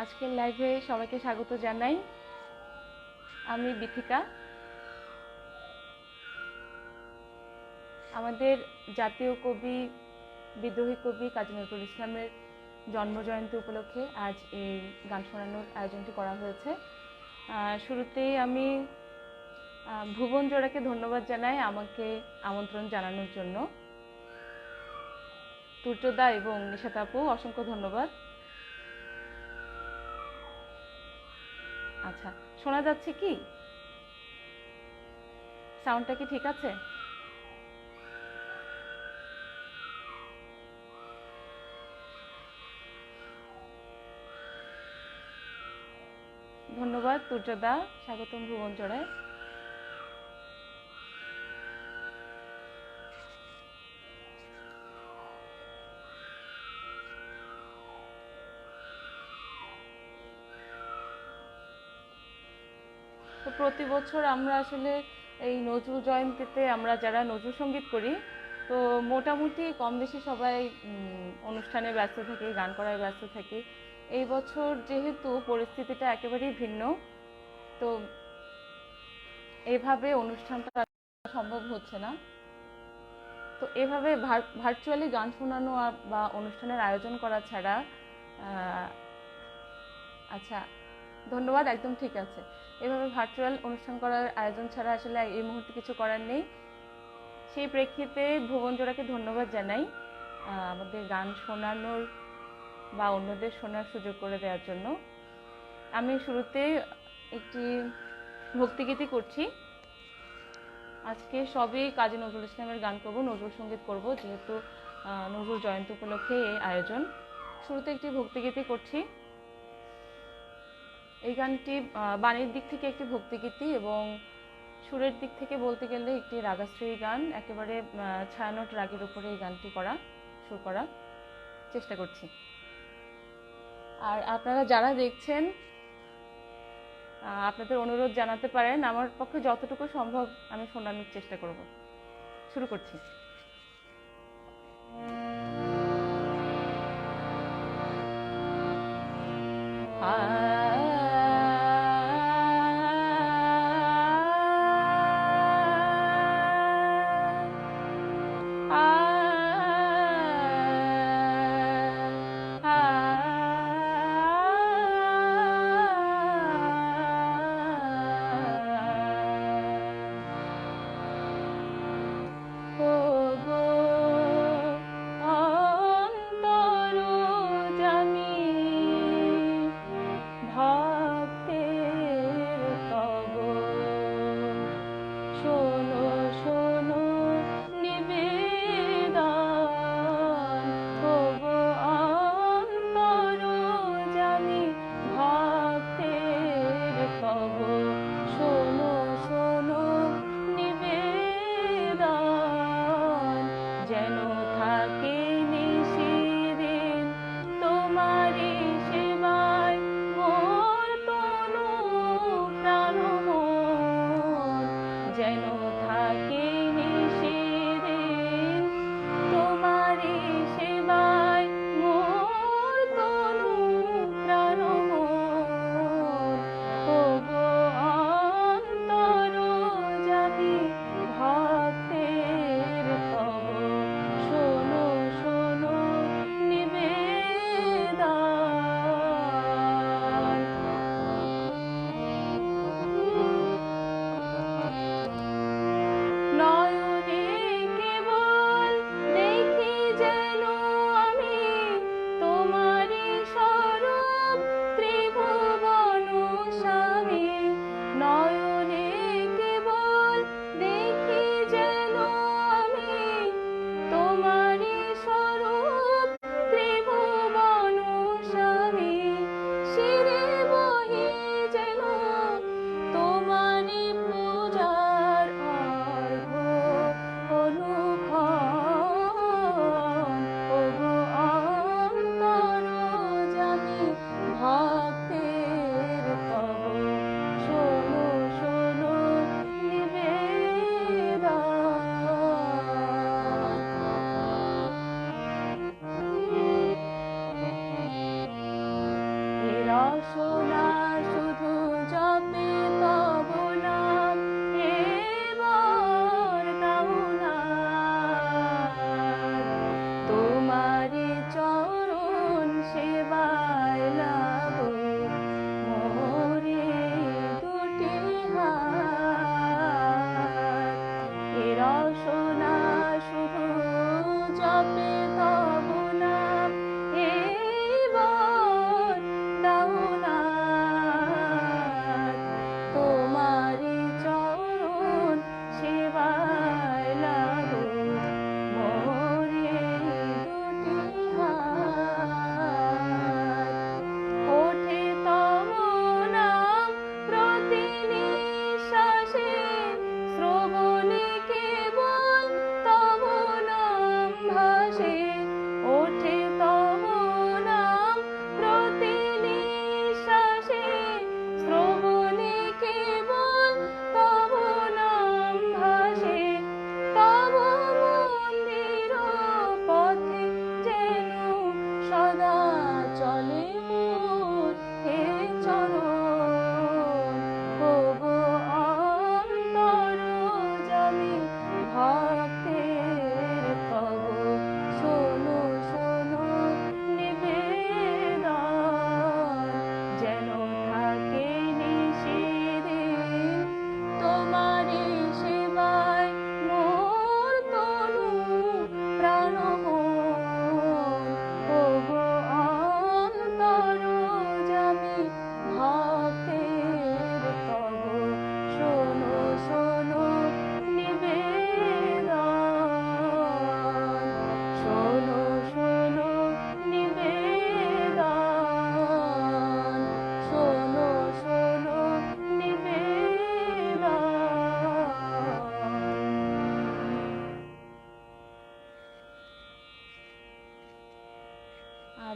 আজকের লাইভে সবাইকে স্বাগত জানাই। আমি বিথিকা। আমাদের জাতীয় কবি, বিদ্রোহী কবি কাজী নজরুল ইসলামের জন্মজয়ন্তী উপলক্ষে আজ এই গান শোনানোর আয়োজনটি করা হয়েছে। শুরুতেই আমি ভুবন জোড়াকে ধন্যবাদ জানাই আমাকে আমন্ত্রণ জানানোর জন্য। তুর্যদা এবং নিশাত আপু, অসংখ্য ধন্যবাদ। আচ্ছা, শোনা যাচ্ছে কি? সাউন্ডটা কি ঠিক আছে? ধন্যবাদ তুর্যদা, স্বাগতম ভুবন জোড়ায়। তো প্রতি বছর আমরা আসলে এই নজরুল জয়ন্তীতে আমরা যারা নজরুল সঙ্গীত করি, তো মোটামুটি কম বেশি সবাই অনুষ্ঠানে ব্যস্ত থাকি, গান করায় ব্যস্ত থাকি। এই বছর যেহেতু পরিস্থিতিটা একেবারেই ভিন্ন, তো এভাবে অনুষ্ঠানটা সম্ভব হচ্ছে না। তো এভাবে ভার্চুয়ালি গান শোনানো বা অনুষ্ঠানের আয়োজন করা ছাড়া, আচ্ছা ধন্যবাদ, একদম ঠিক আছে। এভাবে ভার্চুয়াল অনুষ্ঠান করার আয়োজন ছাড়া আসলে এই মুহূর্তে কিছু করার নেই। সেই প্রেক্ষিতে ভুবন জোড়াকে ধন্যবাদ জানাই আমাদের গান শোনানোর বা অন্যদের শোনার সুযোগ করে দেওয়ার জন্য। আমি শুরুতে একটি ভক্তিগীতি করছি। আজকে সবই কাজী নজরুল ইসলামের গান করব, নজরুল সঙ্গীত করব, যেহেতু নজরুল জয়ন্তী উপলক্ষে এই আয়োজন। শুরুতে একটি ভক্তিগীতি করছি। এই গানটি বাণীর দিক থেকে একটি ভক্তিগীতি এবং সুরের দিক থেকে বলতে গেলে একটি রাগাশ্রয়ী গান। একেবারে ছায়ানট রাগের উপরে এই গানটি সুর করা চেষ্টা করছি। আর আপনারা যারা দেখছেন, আপনাদের অনুরোধ জানাতে পারেন, আমার পক্ষে যতটুকু সম্ভব আমি শোনানোর চেষ্টা করব। শুরু করছি। রসনা শুধু জপে তব নাম, এবার দাও না তোমারি চরণ সেবায় লাভ মোরে দুটি হাত। এ রসনা শুধু জপে তব নাম, এবার দাও না তোমারি চরণ সেবায় লাভ মোরে দুটি হাত। ওঠে তব নাম প্রতি নিঃশ্বাসে, শ্রবণে কেবল তব নাম ভাসে। ওঠে তব নাম প্রতি নিঃশ্বাসে, শ্রবণে কেবল তব নাম ভাসে। তব মন্দির পথে যেন সদা চলে মোর হে চরণ। ওগো অন্তর জমি ভক্তের তব শোনো শোনো নিবেদন, যেন থাকে নিশিদিন তোমারি সেবায় মোর তনু প্রাণ মন। ওগো অন্তর জমি ভক্তের তব শোনো শোনো নিবেদন, শোনো শোনো নিবেদন, শোনো শোনো নিবেদন।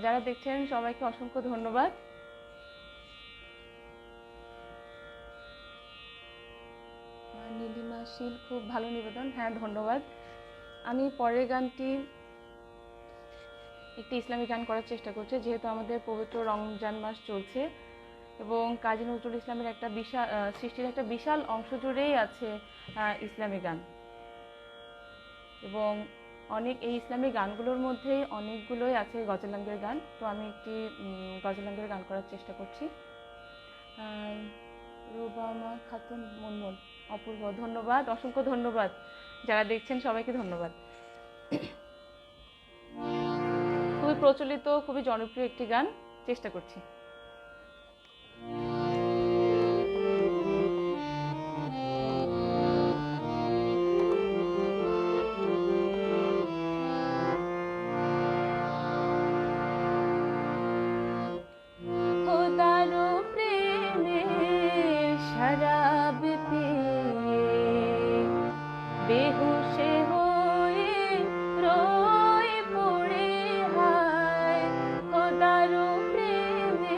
যারা দেখছেন সবাইকে অসংখ্য ধন্যবাদ। নীলিমা শীল, খুব ভালো নিবেদন। হ্যাঁ, ধন্যবাদ। আমি পরের গানটি একটি ইসলামিক গান করার চেষ্টা করছি, যেহেতু আমাদের পবিত্র রমজান মাস চলছে এবং কাজী নজরুল ইসলামের একটা বিশাল সৃষ্টির একটা বিশাল অংশ জুড়েই আছে ইসলামিক গান, এবং এই ইসলামিক গানগুলোর মধ্যেই অনেকগুলোই আছে গজলাঙ্গের গান। তো আমি একটি গজলাঙ্গের গান করার চেষ্টা করছি। রুবামা খাতুন মুনমুন, অপূর্ব, ধন্যবাদ, অসংখ্য ধন্যবাদ। যারা দেখছেন সবাইকে ধন্যবাদ। খুবই প্রচলিত, খুবই জনপ্রিয় একটি গান, চেষ্টা করছি। খোদারো প্রেমে শরাব পিয়ে বেহুশে হয়ে রয়ে পড়ে হায়। খোদারো প্রেমে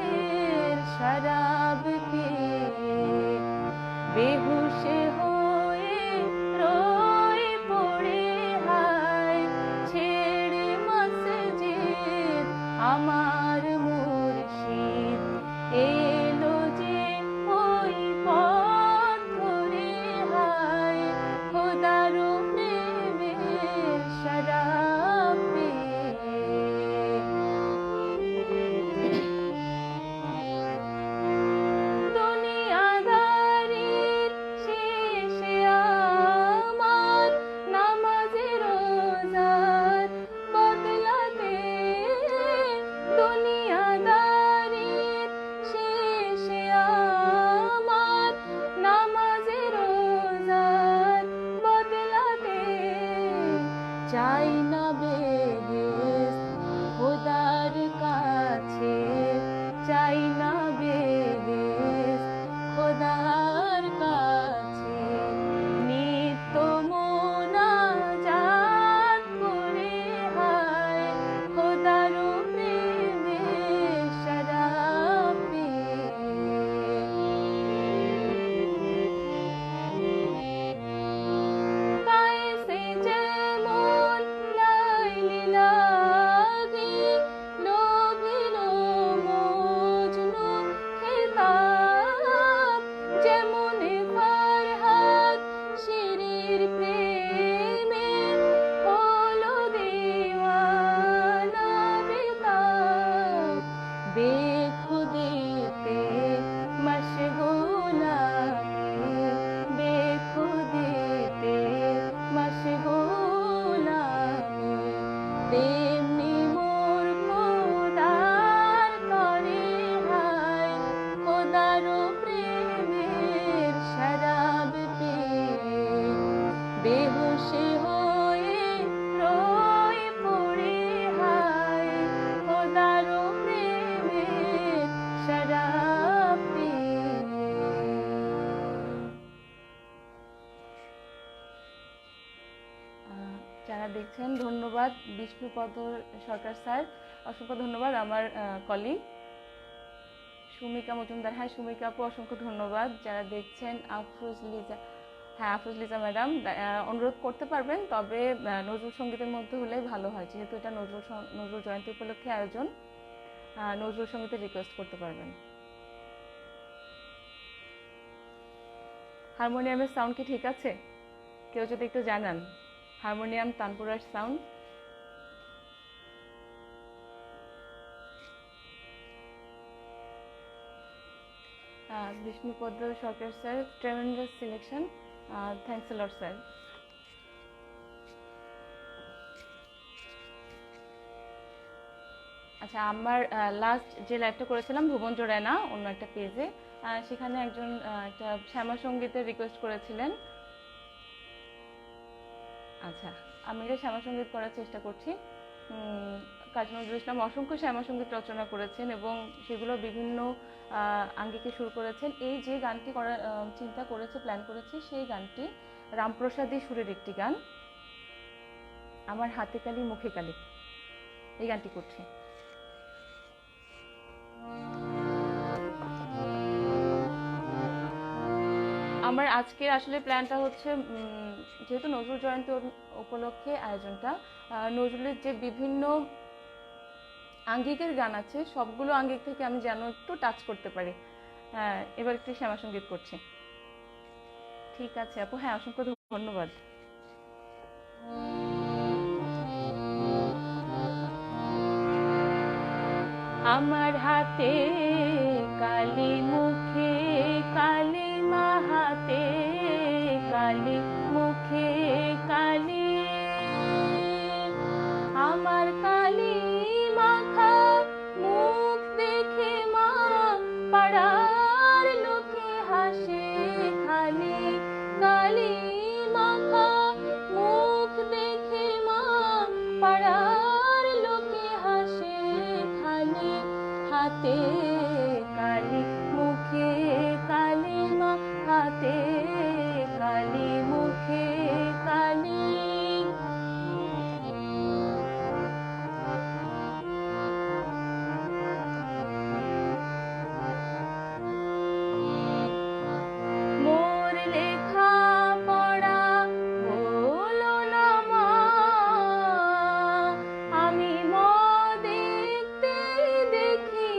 ধন্যবাদ বিষ্ণুপদ সরকার স্যার, অসংখ্য ধন্যবাদ। আমার কলিগ সুমিকা মজুমদার, হ্যাঁ সুমিকা আপু অসংখ্য ধন্যবাদ। যারা দেখছেন আফরোজ লিজা, হ্যাঁ আফরোজ লিজা ম্যাডাম অনুরোধ করতে পারবেন, তবে নজরুল সঙ্গীতের মধ্যে হলেই ভালো হয়, যেহেতু এটা নজরুল জয়ন্তী উপলক্ষে আয়োজন, নজরুল সঙ্গীতের রিকোয়েস্ট করতে পারবেন। হারমোনিয়ামের সাউন্ড কি ঠিক আছে? কেউ যদি একটু জানান, হারমোনিয়াম তানপুরার sound. Bishnupada Sarkar sir, tremendous selection, thanks lot sir. আচ্ছা, আমার লাস্ট যে লাইভটা করেছিলাম ভুবন জোড়ায় না, অন্য একটা পেজে, সেখানে একজন একটা শ্যামা সঙ্গীতের রিকোয়েস্ট করেছিলেন। আচ্ছা, আমি এটা শ্যামা সঙ্গীত করার চেষ্টা করছি। কাজী নজরুল ইসলাম অসংখ্য শ্যামা সঙ্গীত রচনা করেছেন এবং সেগুলো বিভিন্ন আঙ্গিকে সুর করেছেন। এই যে গানটি করার চিন্তা করেছে, প্ল্যান করেছে, সেই গানটি রামপ্রসাদী সুরের একটি গান, আমার হাতে কালি মুখে কালি, এই গানটি করছি। আমার আজকের আসলে প্ল্যানটা হচ্ছে, যেহেতু নজরুল জয়ন্তী উপলক্ষে আয়োজনটা, নজরুলের যে বিভিন্ন আঙ্গিকের গান আছে সবগুলো আঙ্গিক থেকে আমি যেন একটু টাচ করতে পারি। এবার একটু শ্যামা সঙ্গীত করছি। ঠিক আছে আপু, হ্যাঁ অসংখ্য ধন্যবাদ। আমার হাতে কালি মুখে কালি, মা হাতে কালি মুখে কালি, আমার কালি মাখা মুখ দেখে মা পাড়ার লোকে হাসে খালি, কালি মাখা মুখ দেখে মা পাড়ার লোকে হাসে খালি, হাতে কালি মুখে কালি, মা হাতে কালি মুখে কালি। মোর লেখা পড়া হলো না মা, আমি দেখতে দেখি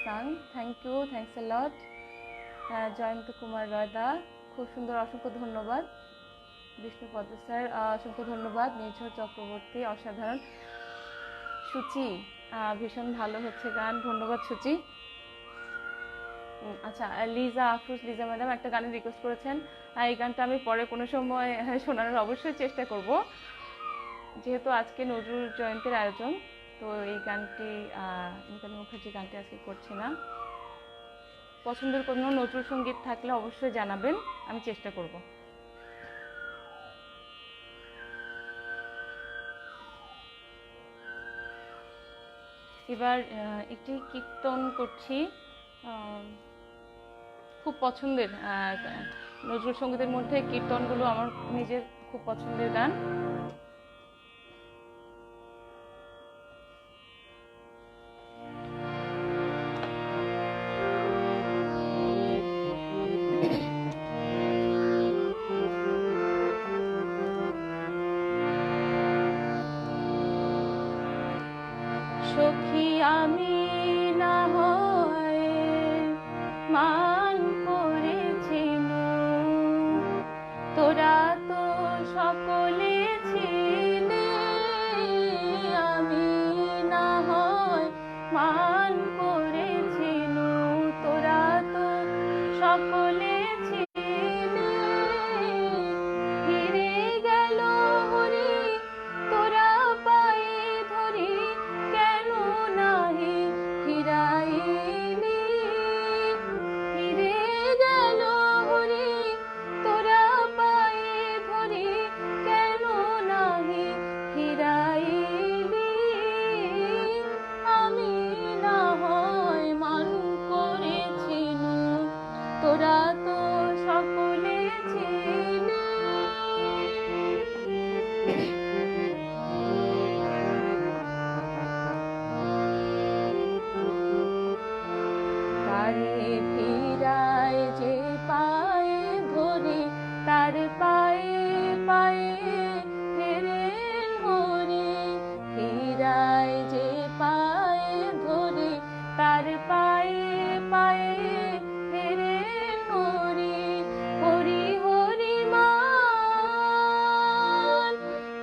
সাং, থ্যাংক ইউ, থ্যাংকস এ লট। জয়ন্ত কুমার রয়দা, খুব সুন্দর, অসংখ্য ধন্যবাদ। বিষ্ণুপদ স্যার, অসংখ্য ধন্যবাদ। নির্ঝর চক্রবর্তী, অসাধারণ। সুচি, ভীষণ ভালো হচ্ছে গান, ধন্যবাদ সুচি। আচ্ছা, লিজা আফরোজ, লিজা ম্যাডাম একটা গানের রিকোয়েস্ট করেছেন। এই গানটা আমি পরে কোনো সময় শোনানোর অবশ্যই চেষ্টা করব, যেহেতু আজকে নজরুল জয়ন্তীর আয়োজন, তো এই গানটি ইন্দ্রাণী মুখার্জি গানটি আজকে করছি না। পছন্দের কোনো নজরুল সঙ্গীত থাকলে অবশ্যই জানাবেন, আমি চেষ্টা করব। এবার একটি কীর্তন করছি, খুব পছন্দের নজরুল সঙ্গীতের মধ্যে কীর্তনগুলো আমার নিজের খুব পছন্দের গান। সখী আমি না হয় মান করেছিনু, তোরা তো সকলে ছিলে, আমি না হয় মান করেছিনু, তোরা তো সকলে ছিলে, ফিরে গেল হরি তোরা পায়ে ধরি, কেন নাহি ফিরাইলি, ফিরে গেল হরি তোরা পায়ে ধরি, কেন নাহি ফিরাইলি, আমি না হয় মান করেছিনু, তোরা তো সকলে ছিলে। তারে ফিরায় যে পায়ে ধরে, তার পায়ে পায়ে ফেরেন হরি, ফিরায় যে পায়ে ধরে, তার পায়ে পায়ে ফেরেন হরি, হরি হরি মান,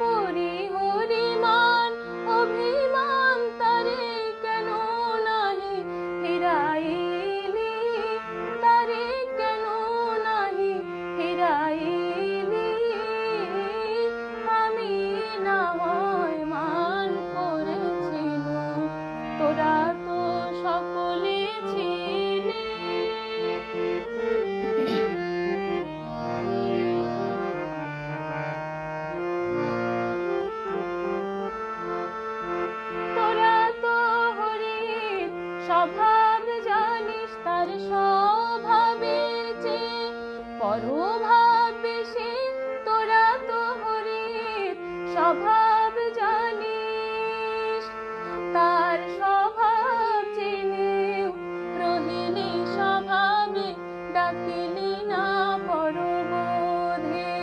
হরি হরি মান, অভিমান তারে কেন নাহি ফিরাইলি, তারে কেন নাহি ফিরাইলি, আমি না হয় মান করেছিনু, তোরা তো সকলে ছিলে। তোরা তো হরির স্বভাব জানিস, তার স্বভাবের চেয়ে পরভাব বেশি, তোরা তো হরির স্বভাব জানিস, তার স্বভাব জেনেও রহিলি স্বভাবে, ডাকিলি না পরবোধে,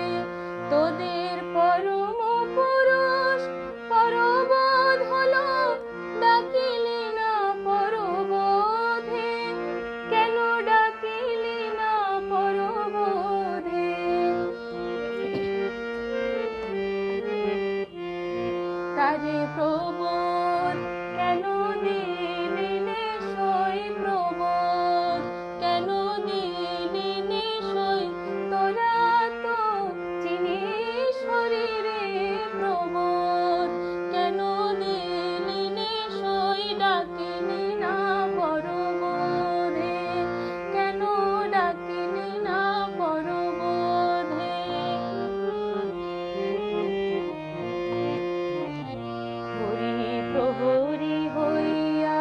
তোদের পরম পুরুষ পরবোধ হলো, ডাকিলি না পরবোধে, কেন ডাকিলি না পরবোধে, তারে প্রবোধ কেন দিলি নেশই, প্রবোধ কেন দিলি নেশই, তোরা তো চিনিস শরীরে প্রবোধ, কেন দিলি নেশই, ডাকিলি না পরবোধে, কেন ডাকিলি না পরবোধে, হরি প্রহরী হইয়া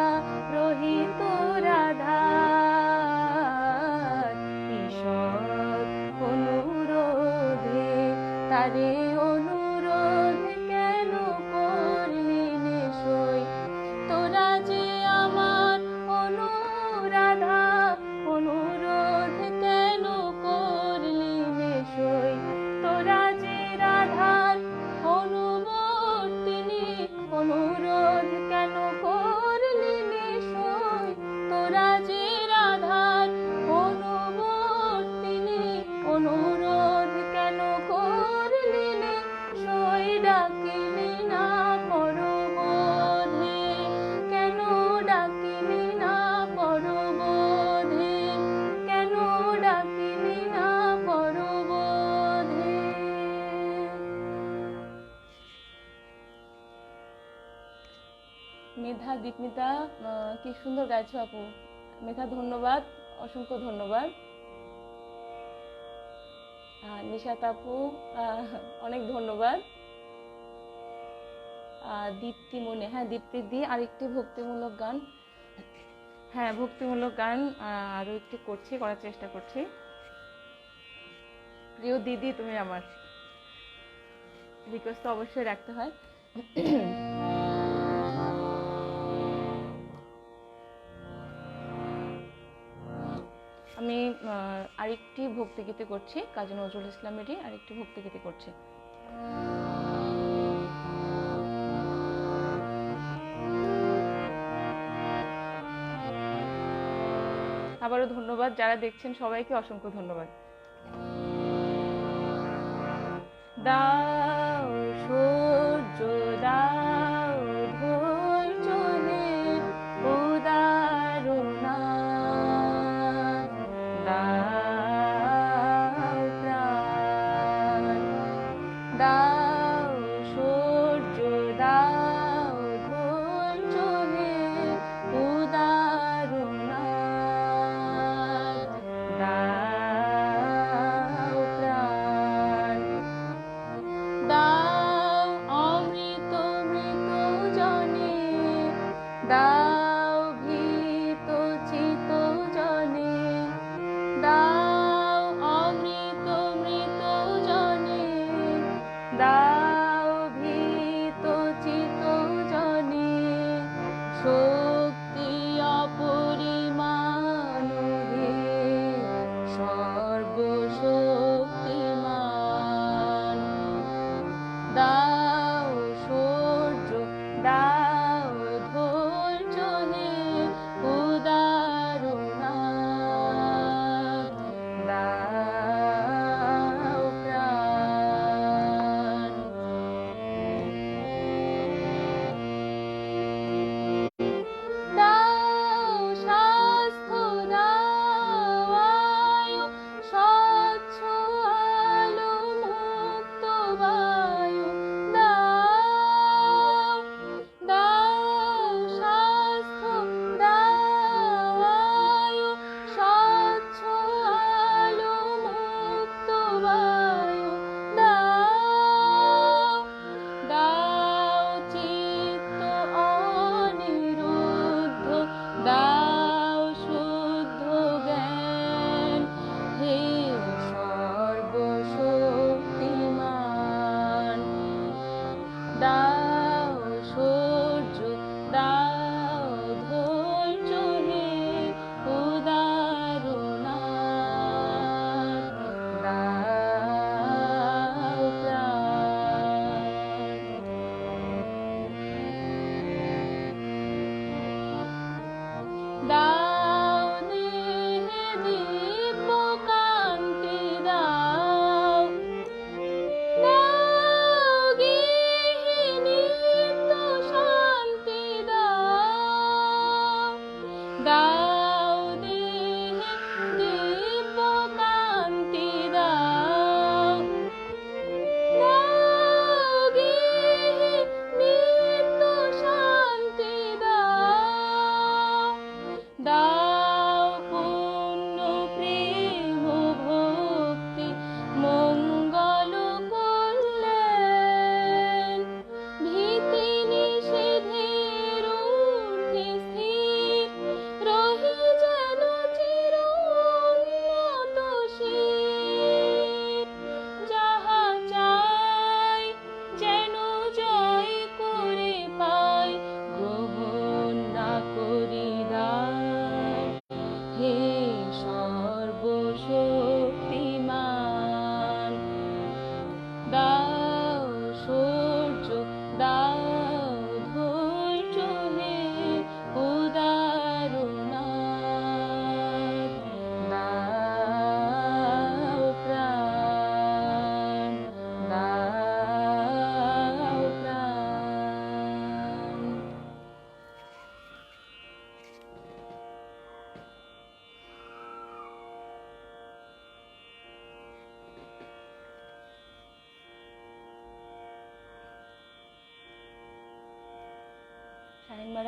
রহিত রাধার, ঈষৎ অনুরোধে, তারে অনুরোধ কেন করলি নেশই, তোরা যে আমার অনুরাধা, অনুরোধ কেন করলি নেশই, তোরা যে রাধার অনুবর্তিনী, অনুরোধ কেন করলি নেশই, তোরা মেধা দীপমিতা, কি সুন্দর গাইছো আপু। মেধা ধন্যবাদ, অসংখ্য ধন্যবাদ। নিশাত আপু অনেক ধন্যবাদ। দীপ্তি মনে, হ্যাঁ দীপ্তি দি আরেকটি ভক্তিমূলক গান, হ্যাঁ ভক্তিমূলক গান আরো একটু করার চেষ্টা করছি। প্রিয় দিদি তুমি আমার, রিকোয়েস্ট তো অবশ্যই রাখতে হয়। আমি আরেকটি ভক্তিগীতি করছি, কাজী নজরুল ইসলামেরই আরেকটি ভক্তিগীতি করছি। আবারও ধন্যবাদ, যারা দেখছেন সবাইকে অসংখ্য ধন্যবাদ। দাও সূর্য দাও ধৈর্য নে উদারুণা, দাও প্রাণ, দাও সূর্য দাও ধৈর্য নে উদারুণা, দাও প্রাণ, দাও অমৃত মৃত জনে, দাও ভীত চিত জনে, দাও অমৃত মৃত জনে, দাও ভীত চিত জনে, শক্তি অপরিমাণ হে সর্বশক্তিমান, দাও সূর্য দাও ধৈর্য হে উদারুণা, দাও প্রাণ, দাও স্বাস্থ্য দাও আয়ু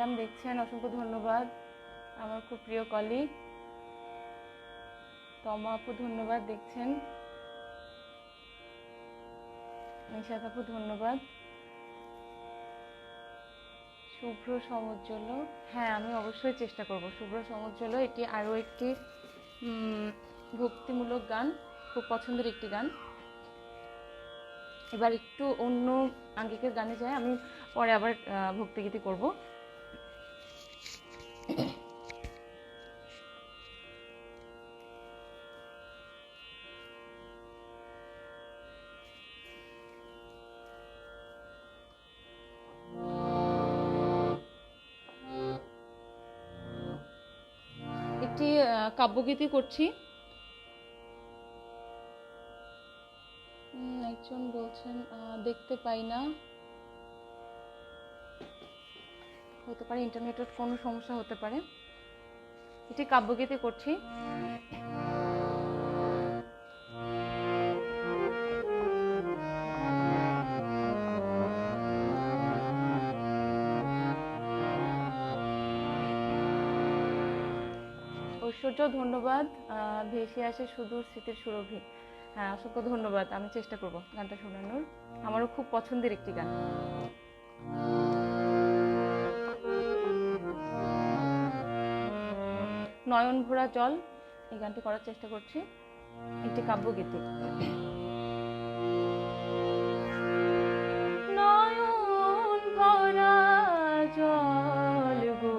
ম্যাডাম দেখছেন, অসংখ্য ধন্যবাদ। আমার খুব প্রিয় কলিগ। তমা আপু ধন্যবাদ দেখছেন। নিশাত আপু ধন্যবাদ। শুভ্র সমুজ্জ্বল, হ্যাঁ আমি অবশ্যই চেষ্টা করব। শুভ্র সমুজ্জ্বল এটি আরও একটি ভক্তিমূলক গান, খুব পছন্দের একটি গান। এবার একটু অন্য আঙ্গিকের গানে যায়, আমি পরে আবার ভক্তিগীতি করব। একটি কাব্যগীতি করছি। একজন বলছেন দেখতে পাই না, হতে পারে ইন্টারনেটের কোনো সমস্যা হতে পারে। এটি কাব্যগীতি করছি। ঐশ্বর্য ধন্যবাদ। ভেসে আসে সুদূর স্মৃতির সুরভি। হ্যাঁ অসংখ্য ধন্যবাদ, আমি চেষ্টা করব গানটা শোনানোর। আমারও খুব পছন্দের একটি গান। নয়ন ভরা জল, এই গানটি করার চেষ্টা করছি। একটি কাব্যগীতি। নয়ন ভরা জল গো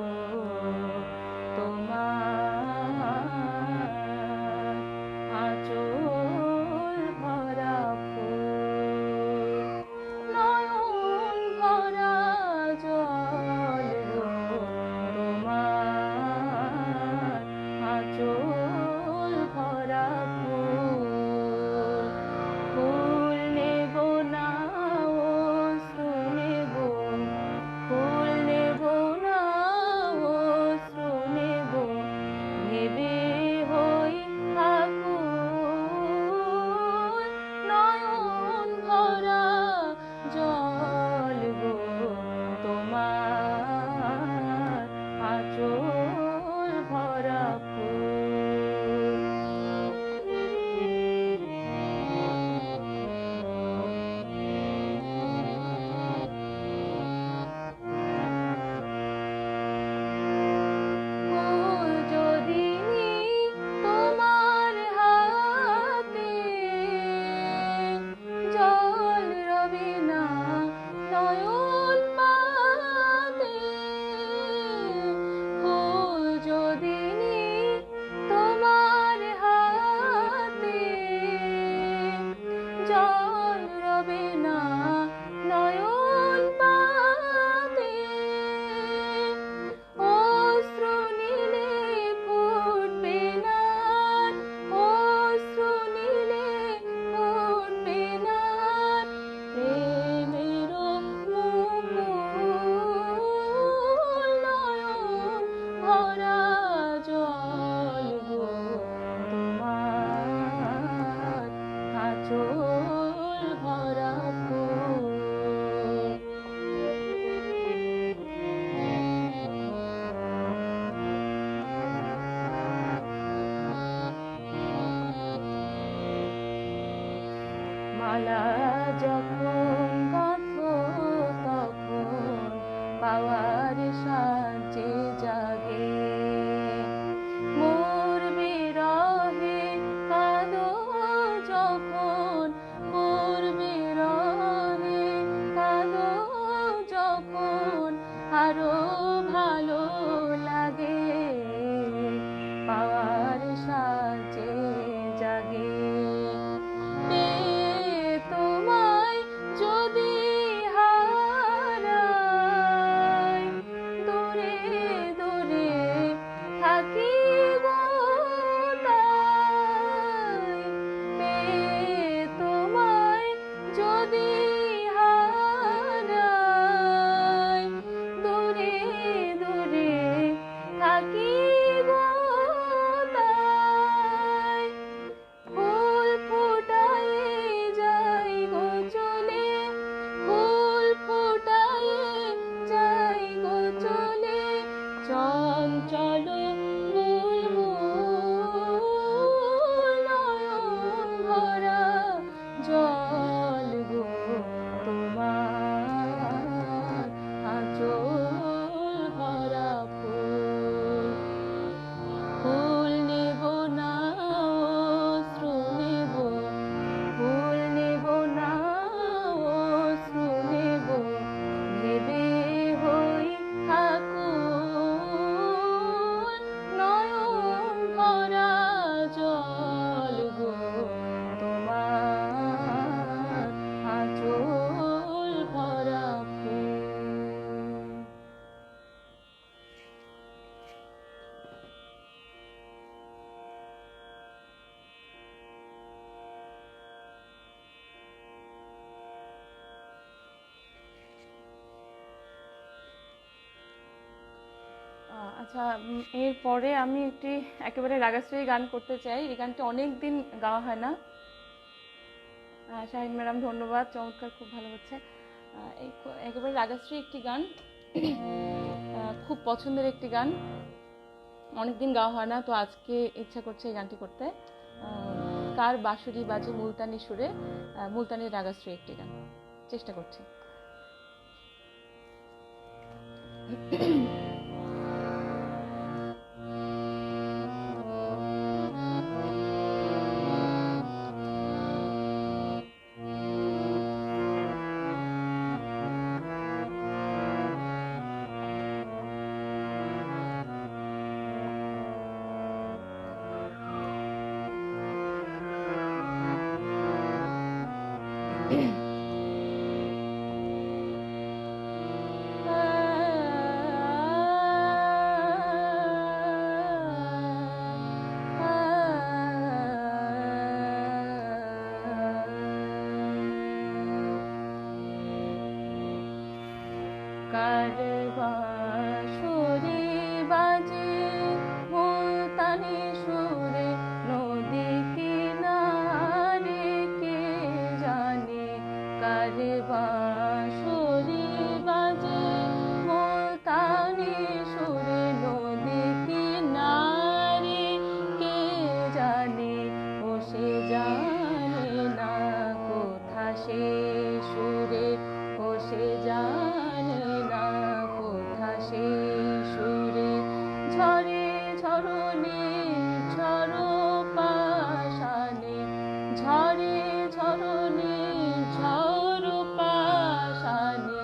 তোমার, আঁচল ভরা ফুল। নয়ন ভরা জল গো তোমার, আঁচল ভরা ফুল। ফুল নেব না অশ্রু নেব, ফুল নেব না অশ্রু নেব, ভেবে হই আকুল। নয়ন ভরা জল গো তোমার, আঁচল ভরা ফুল। ফুল যদি নিই তোমার হাতে, জল রবে না নয়ন পাতে। ফুল যদি নিই তোমার হাতে, জল রবে না নয়ন পাতে। অশ্রু নিলে ফুটবে না, অশ্রু নিলে ফুটবে না প্রেমের মুকুল। নয়ন ভরা জল গো তোমার, আঁচল ভরা ফুল। মালা যখন গাঁথো তখন পাওয়ার সাজে জাগে। মোর বিরহে কাঁদো যখন, মোর বিরহে কাঁদো যখন, আরো ভালো লাগে পাওয়ার সাজে জাগে। তোমায় আচ্ছা, এরপরে আমি একটি একেবারে রাগাশ্রয়ী গান করতে চাই। এই গানটি অনেক দিন গাওয়া হয় না। শাহিন ম্যাডাম ধন্যবাদ, চমৎকার, খুব ভালো হচ্ছে। একেবারে রাগাশ্রয়ী একটি গান, খুব পছন্দের একটি গান, অনেকদিন গাওয়া হয় না, তো আজকে ইচ্ছা করছে এই গানটি করতে। কার বাঁশুরি বাজে মুলতানি সুরে, মুলতানির রাগাশ্রয়ী একটি গান চেষ্টা করছি। কার বাঁশুরি বাজে মুলতানি সুরে নদী কিনারে, কে জানে কার বাঁশুরি বাজে মুলতানি সুরে নদী কিনারে, কে জানে ও সে জানে না কোথা সে সুরে, ও সে জানে না কোথা সে সুরে। ঝরে ঝরনে ঝড়ো পাশানে, ঝরে ঝরনে ঝড়ো পাশানে,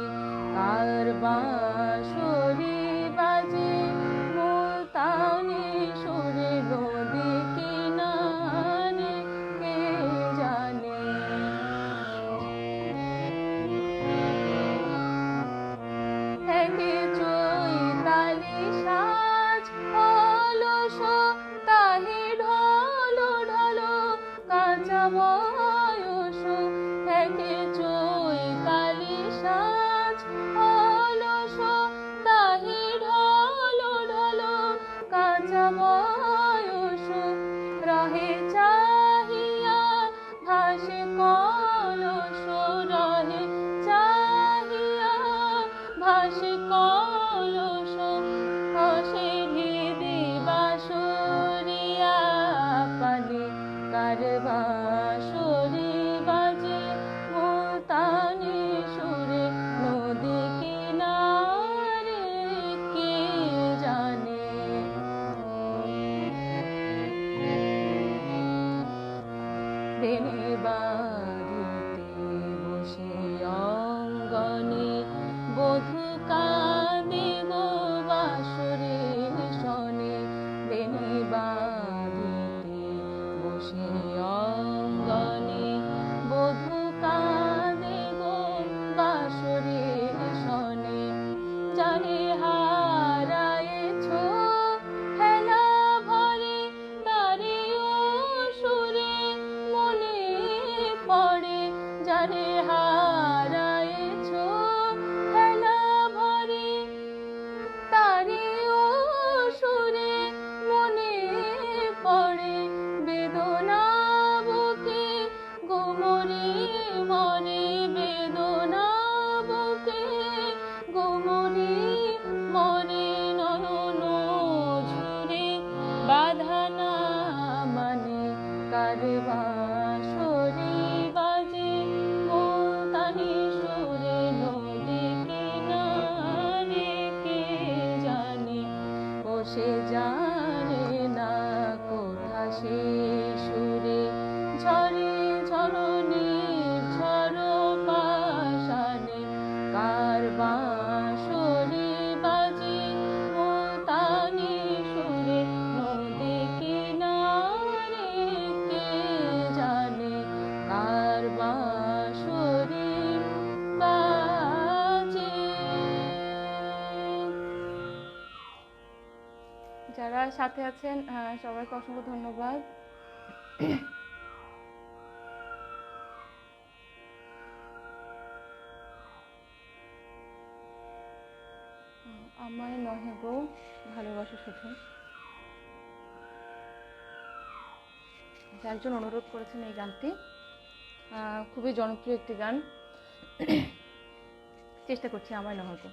কার বাঁশুরি বাজে মুলতানি সুরে নদী কিনারে, কে জানে। চৈতালি সাজ অলস তাহে ঢলো ঢলো কাঁচা বয়স, একে চৈতালি সাজ অলস তাহে ঢলো ঢলো কাঁচা বয়স, রহে চাহিয়া ভাসে কলস, রহে চাহিয়া ভাসে কলস, হসে হৃদি বাঁশুরিয়া পানে, কার বাঁশুরি বাজে মুলতানি সুরে নদী কিনারে, কে জানে। বেনে বাড়িতে বসে অঙ্গনে বধূ কাঁদে গো বাঁশুরির শনে, বেনে বাড়িতে বসে অঙ্গনে বধূ কাঁদে গো বাঁশুরির শনে, জানে হারায়েছ হেলা ভরে তারে ও সুরে মনে পড়ে, জানে হারায়েছ হেলা ভরে তারে ও সুরে মনে পড়ে, বেদনা বুকে গোমরে মরে, বেদনা বুকে গোমরে মরে, নয়ন ঝুরে বাধা না মানে, কার বাঁশুরি বাজে মুলতানি সুরে নদী কিনারে, কে জানে ও সে জানে না কোথা সে সুরে। ঝরে ঝরনে ঝড়ো পাশানে, কার বাঁশুরি বাজে মুলতানি সুরে নদী কিনারে, কে জানে কার বাঁশুরি বাজে। যারা সাথে আছেন সবাইকে অসংখ্য ধন্যবাদ। আমায় নহে গো ভালোবাসো শুধু। একজন অনুরোধ করেছেন এই গানটি, খুবই জনপ্রিয় একটি গান। চেষ্টা করছি আমায় নহে গো।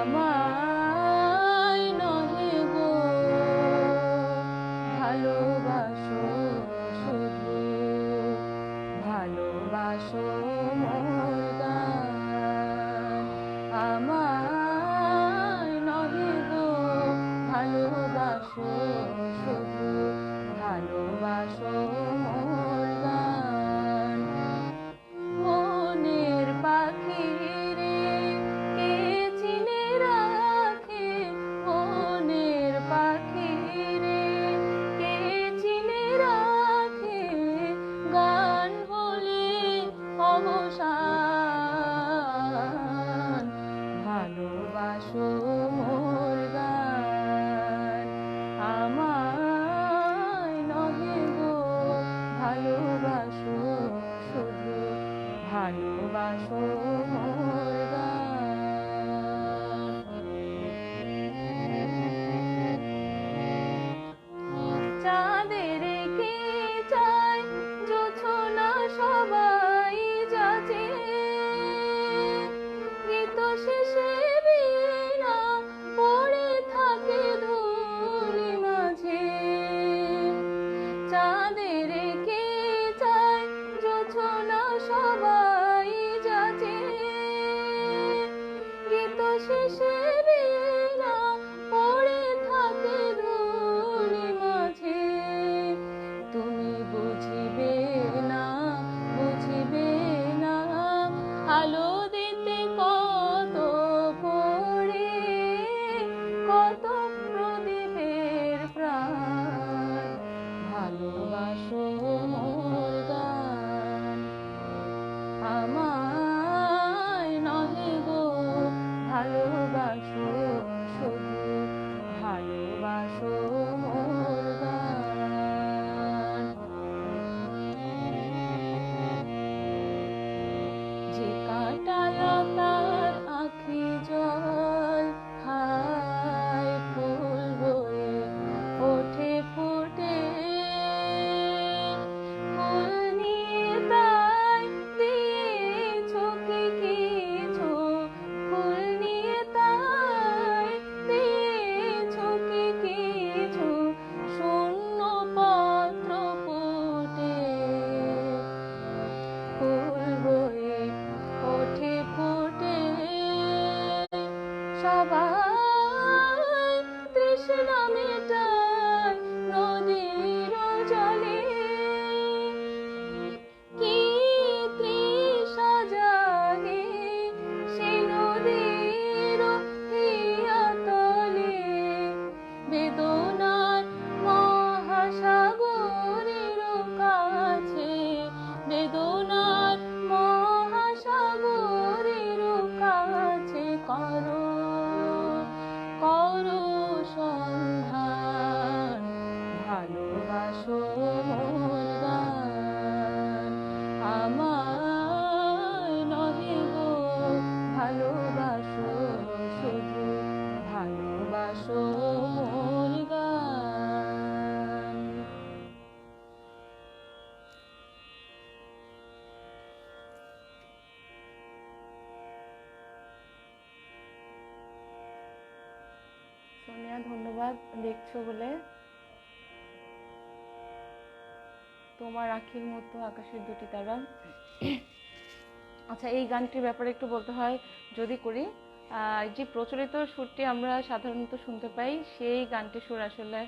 আমায় নহে গো ভালোবাসো শুধু, ভালোবাসো মোর গান। আমায় নহে গো ভালোবাসো শুধু, ভালোবাসো মোর গান। মনের পাখি রে কে চিনে রাখে, মনের পাখি রে কে চিনে রাখে, গান হলে অবসান। ভালোবাসো মোর গান। আমায় নহে গো ভালোবাসো শুধু, ভালোবাসো মোর গান। চাঁদের কে চায় জোছনা সবাই যাচে, গীত শেষে বীণা পড়ে থাকে ধূলি মাঝে। চাঁদের কে চায় জোছনা সবাই যাচে, গীত শেষে বীণা পড়ে থাকে ধূলি মাঝে। তুমি বুঝিবে না, বুঝিবে না, আলো দিতে কত পড়ে, কত প্রদীপের প্রাণ। ভালোবাসো মোর গান। আমায় নহে গো ভালোবাসো শুধু, ভালোবাসো মোর গান। যে কাঁটা লতার আঁখি জল খায়, ফুল হয়ে ওঠে ফুটে, ফুল নিয়ে তাই দিয়েছো কি কিছু, ফুল নিয়ে তাই দিয়েছো কি কিছু, শূন্য পত্র ফুটে, ফুল হয়ে ওঠে ফুটে। সবাই তৃষ্ণা মেটায় নদীর জলে, কি তৃষা জাগে সে নদীর হিয়াতলে। বেদনার মহাসাগরের কাছে, বেদনার মহাসাগরের কাছে করো, করো সন্ধান। ভালোবাসো মোর গান। আমায় নহে গো ভালোবাসো শুধু, ভালোবাসো মোর গান। সোনিয়া ধন্যবাদ দেখছো বলে। তোমার আখির মতো আকাশের দুটি তারা। আচ্ছা, এই গানটির ব্যাপারে একটু বলতে হয় যদি করি, যে প্রচলিত সুরটি আমরা সাধারণত শুনতে পাই সেই গানটির সুর আসলে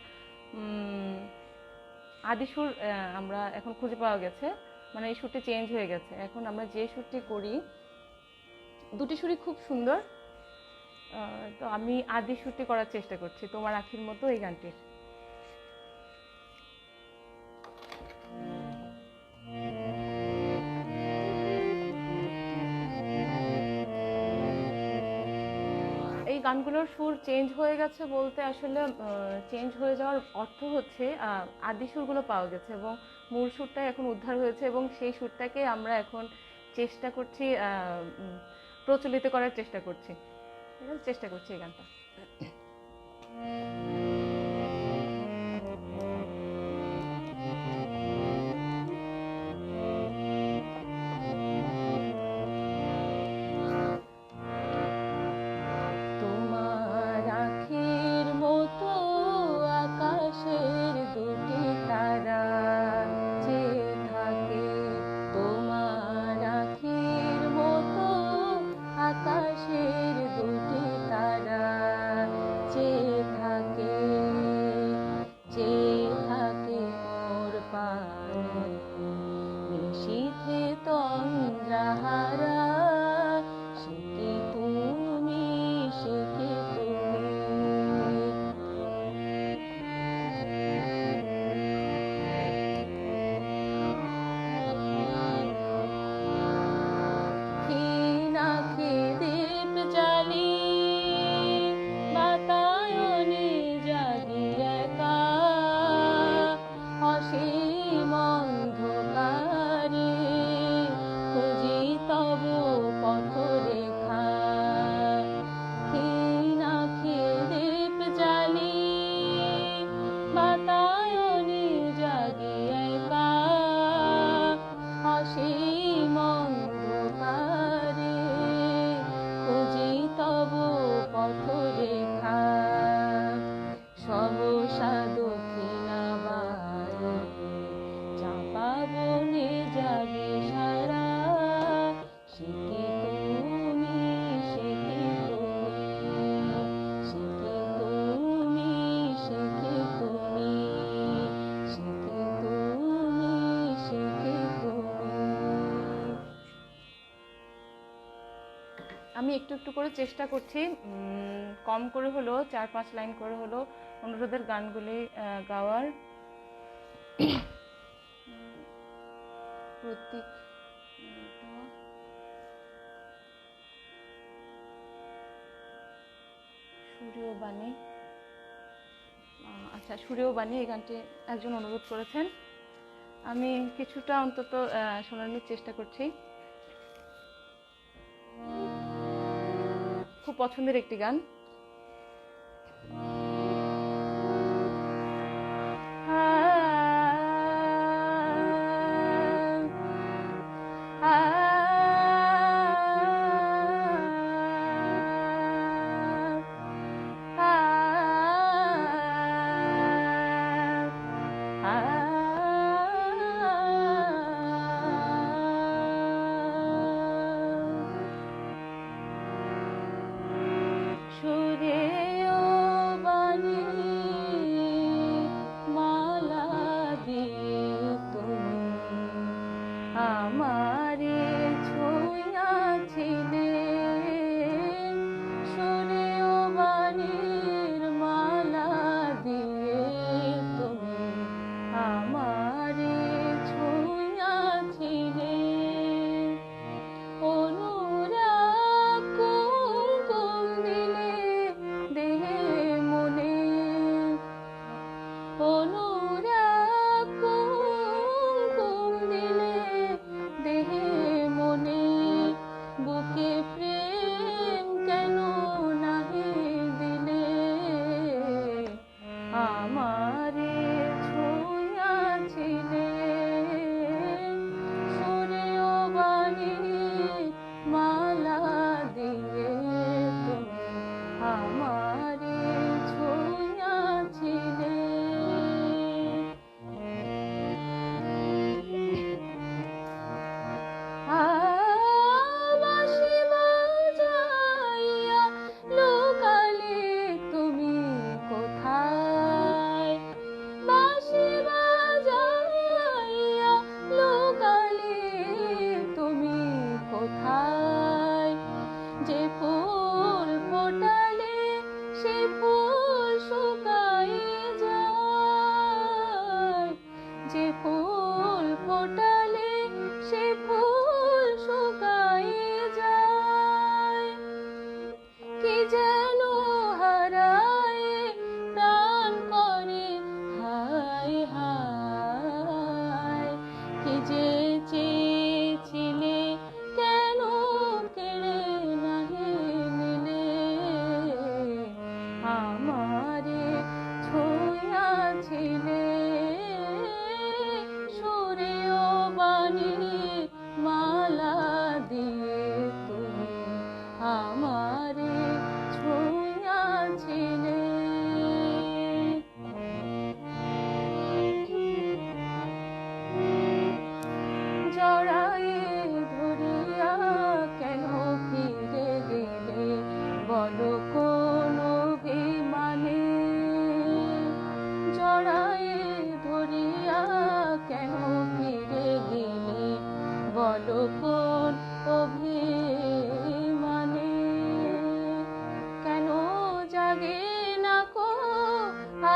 আদি সুর আমরা এখন খুঁজে পাওয়া গেছে, মানে এই সুরটি চেঞ্জ হয়ে গেছে। এখন আমরা যে সুরটি করি, দুটি সুরই খুব সুন্দর। তো আমি আদি সুরটি করার চেষ্টা করছি, তোমার আখির মতো এই গানটির। এই গানগুলোর সুর চেঞ্জ হয়ে গেছে বলতে আসলে চেঞ্জ হয়ে যাওয়ার অর্থ হচ্ছে আদি সুরগুলো পাওয়া গেছে এবং মূল সুরটাই এখন উদ্ধার হয়েছে, এবং সেই সুরটাকে আমরা এখন চেষ্টা করছি প্রচলিত করার চেষ্টা করছি এই গানটা। আমি একটু একটু করে চেষ্টা করছি, কম করে হলো 4-5 লাইন করে হলো অনুরোধের গানগুলি গাওয়ার। প্রতীক সুরেও বাণী, আচ্ছা সুরেও বাণী এই গানটি একজন অনুরোধ করেছেন, আমি কিছুটা অন্তত শোনানোর চেষ্টা করছি। খুব পছন্দের একটি গান।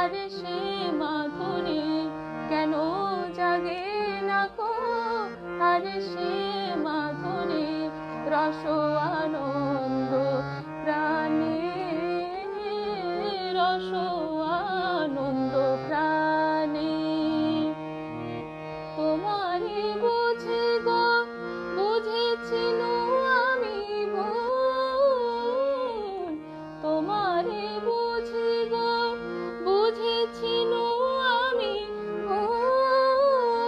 আর সে মাধুরী কেন জাগে না গো, আর সে মাধুরী রস আনন্দ প্রাণে, রস আনন্দ প্রাণে। তোমারে বুঝি গো বুঝেছিল আমি ভুল, তোমারে বুঝি গো বুঝেছিল আমি ভুল,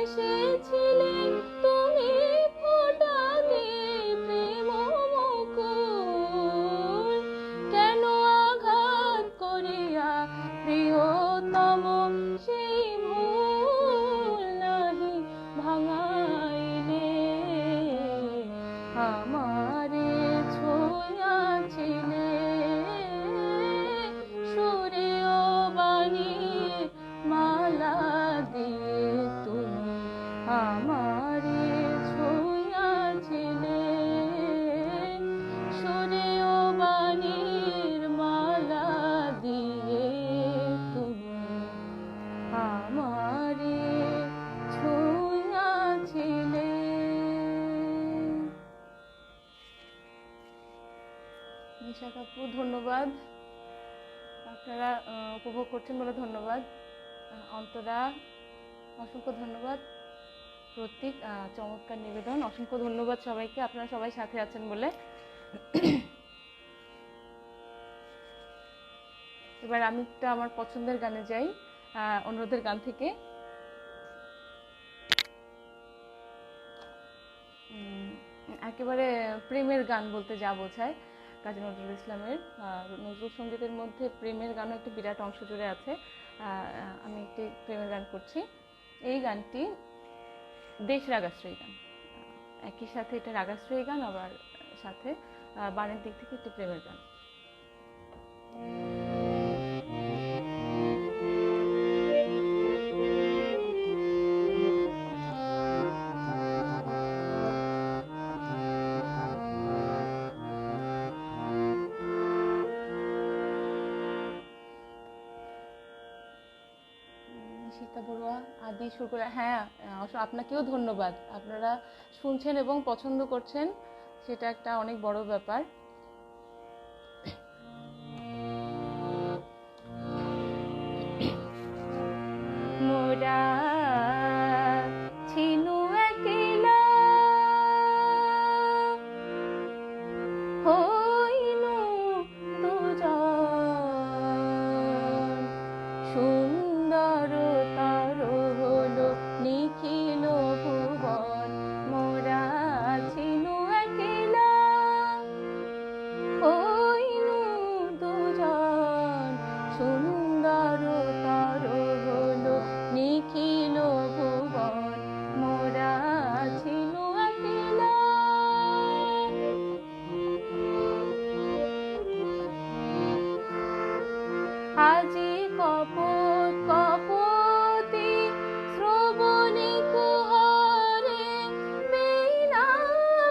এসেছিলে তুমি ফোটাতে প্রেম মুকুল, কেন আঘাত করিয়া প্রিয়তম সেই ভুল নাহি ভাঙাইলে, আমারে ছোঁয়াছিলে সুরে ও বাণী মালা দিয়ে তুমি, আমারে ছোঁয়াছিলে সুরে ও বাণীর মালা দিয়ে তুমি, আমারে ছোঁয়াছিলে। নিশা কাপু ধন্যবাদ, আপনারা উপভোগ করছেন বলে ধন্যবাদ। অন্তরা অসংখ্য ধন্যবাদ। প্রতীক চমৎকার নিবেদন, অসংখ্য ধন্যবাদ সবাইকে, আপনারা সবাই সাথে আছেন বলে। এবার আমি একটা আমার পছন্দের গানে যাই, অনুরোধের গান থেকে। একেবারে প্রেমের গান বলতে যা বোঝায় কাজী নজরুল ইসলামের, নজরুল সঙ্গীতের মধ্যে প্রেমের গানও একটি বিরাট অংশ জুড়ে আছে। আমি একটি প্রেমের গান করছি। এই গানটি দেশ রাগাশ্রয়ী গান, একই সাথে এটা রাগাশ্রয়ী গান, আবার সাথে বাণীর দিক থেকে একটি প্রেমের গান। সীতা বড়ুয়া আদি শুরু করে, হ্যাঁ আপনাকেও ধন্যবাদ, আপনারা শুনছেন এবং পছন্দ করছেন, সেটা একটা অনেক বড় ব্যাপার। মোরা ছিনু একলা হইনু দুজন, সুন্দর তার হলো নিখিল ভুবন, মোরা ছিনু একলা হইনু দুজন, সুন্দর তার হলো নিখিল ভুবন, মোরা ছিনু একলা। আজি কপট কপতি শ্রবণে কুহরে, বীণা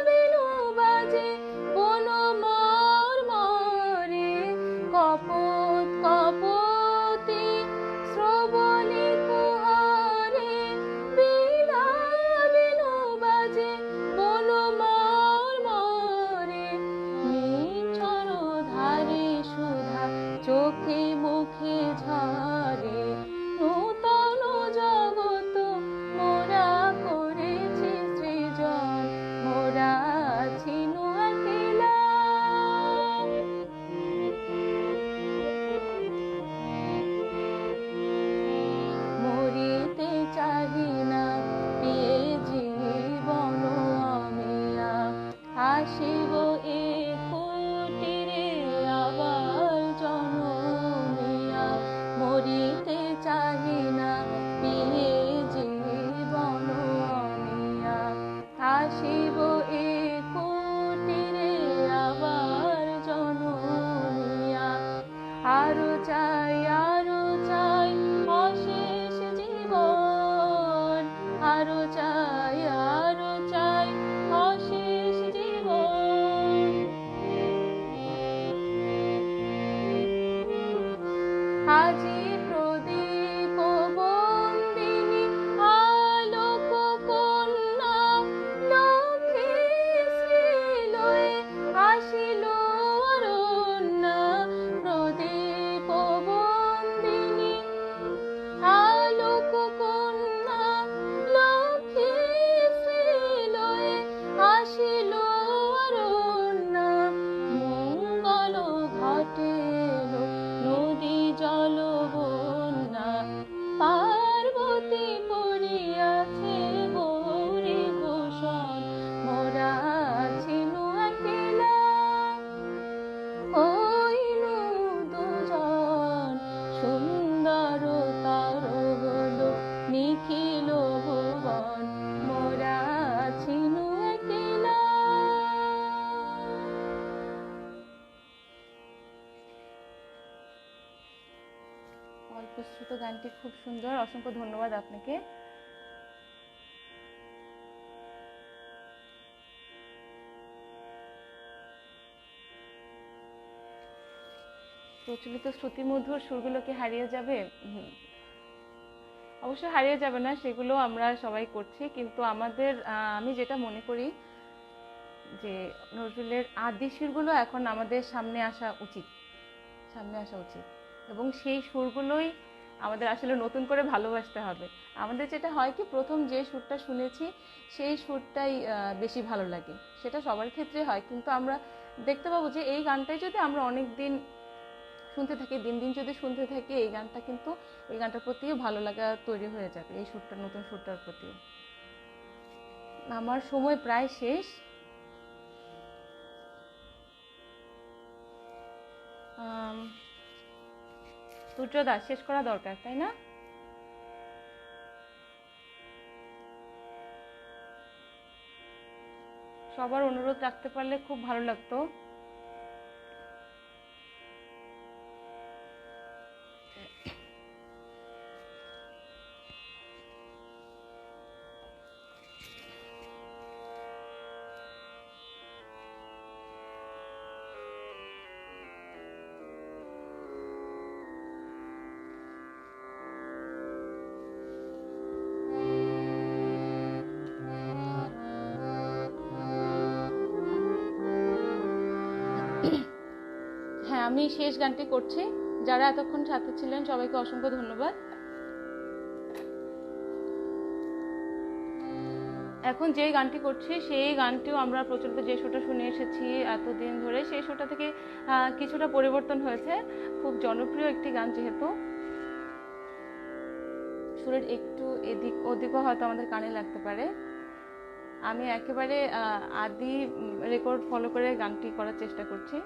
বেণু বাজে বন মর্মরে, কপট কপতি শ্রবণে কুহরে, বীণা বেণু বাজে বন মর্মরে, নিঝর ধারে সুধা চোখে মুখে ঝরে, নূতন জগৎ মোরা করেছি সৃজন, মোরা ছিনু একলা। মরিতে চাহি না পেয়ে জীবন আমিয়া, আসিব এ কুটিরে আবার জনম প্রস্তুত গানটি খুব সুন্দর, অসংখ্য ধন্যবাদ আপনাকে। প্রচলিত শ্রুতিমধুর সুরগুলোকে হারিয়ে যাবে? অবশ্য হারিয়ে যাবে না, সেগুলো আমরা সবাই করছি, কিন্তু আমি যেটা মনে করি যে নজরুলের আদি সুরগুলো এখন আমাদের সামনে আসা উচিত এবং সেই সুরগুলোই আমাদের আসলে নতুন করে ভালোবাসতে হবে। আমাদের যেটা হয় কি, প্রথম যে সুরটা শুনেছি সেই সুরটাই বেশি ভালো লাগে, সেটা সবার ক্ষেত্রে হয়, কিন্তু আমরা দেখতে পাবো যে এই গানটাই যদি আমরা অনেক দিন শুনতে থাকি, দিন দিন যদি শুনতে থাকি, এই গানটার প্রতিও ভালো লাগা তৈরি হয়ে যাবে, এই নতুন সুরটার প্রতিও। আমার সময় প্রায় শেষ। সূর্যদা, শেষ করা দরকার, তাই না? সবার অনুরোধ রাখতে পারলে খুব ভালো লাগতো। হ্যাঁ, আমি শেষ গানটি করছি। যারা এতক্ষণ সাথে ছিলেন সবাইকে অসংখ্য ধন্যবাদ। এখন যে গানটি করছি সেই গানটিও আমরা প্রচলিত যে সুরটা শুনে এসেছি এতদিন ধরে, সেই সুরটা থেকে কিছুটা পরিবর্তন হয়েছে। খুব জনপ্রিয় একটি গান, যেহেতু সুরের একটু এদিক ওদিকও হয়তো আমাদের কানে লাগতে পারে। আমি একেবারে আদি রেকর্ড ফলো করে গানটি করার চেষ্টা করছি।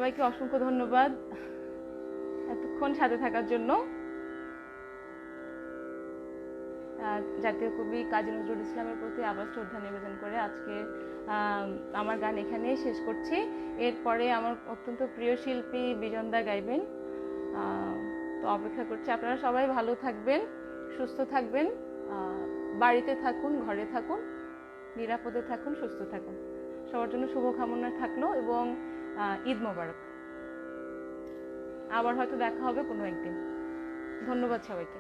সবাইকে অসংখ্য ধন্যবাদ এতক্ষণ সাথে থাকার জন্য। জাতীয় কবি কাজী নজরুল ইসলামের প্রতি আবার শ্রদ্ধা নিবেদন করে আজকে আমার গান এখানেই শেষ করছি। এরপরে আমার অত্যন্ত প্রিয় শিল্পী বিজন দা গাইবেন, তো অপেক্ষা করছি। আপনারা সবাই ভালো থাকবেন, সুস্থ থাকবেন, বাড়িতে থাকুন, ঘরে থাকুন, নিরাপদে থাকুন, সুস্থ থাকুন। সবার জন্য শুভকামনা থাকলো এবং ঈদ মোবারক। আবার হয়তো দেখা হবে কোনো একদিন। ধন্যবাদ সবাইকে।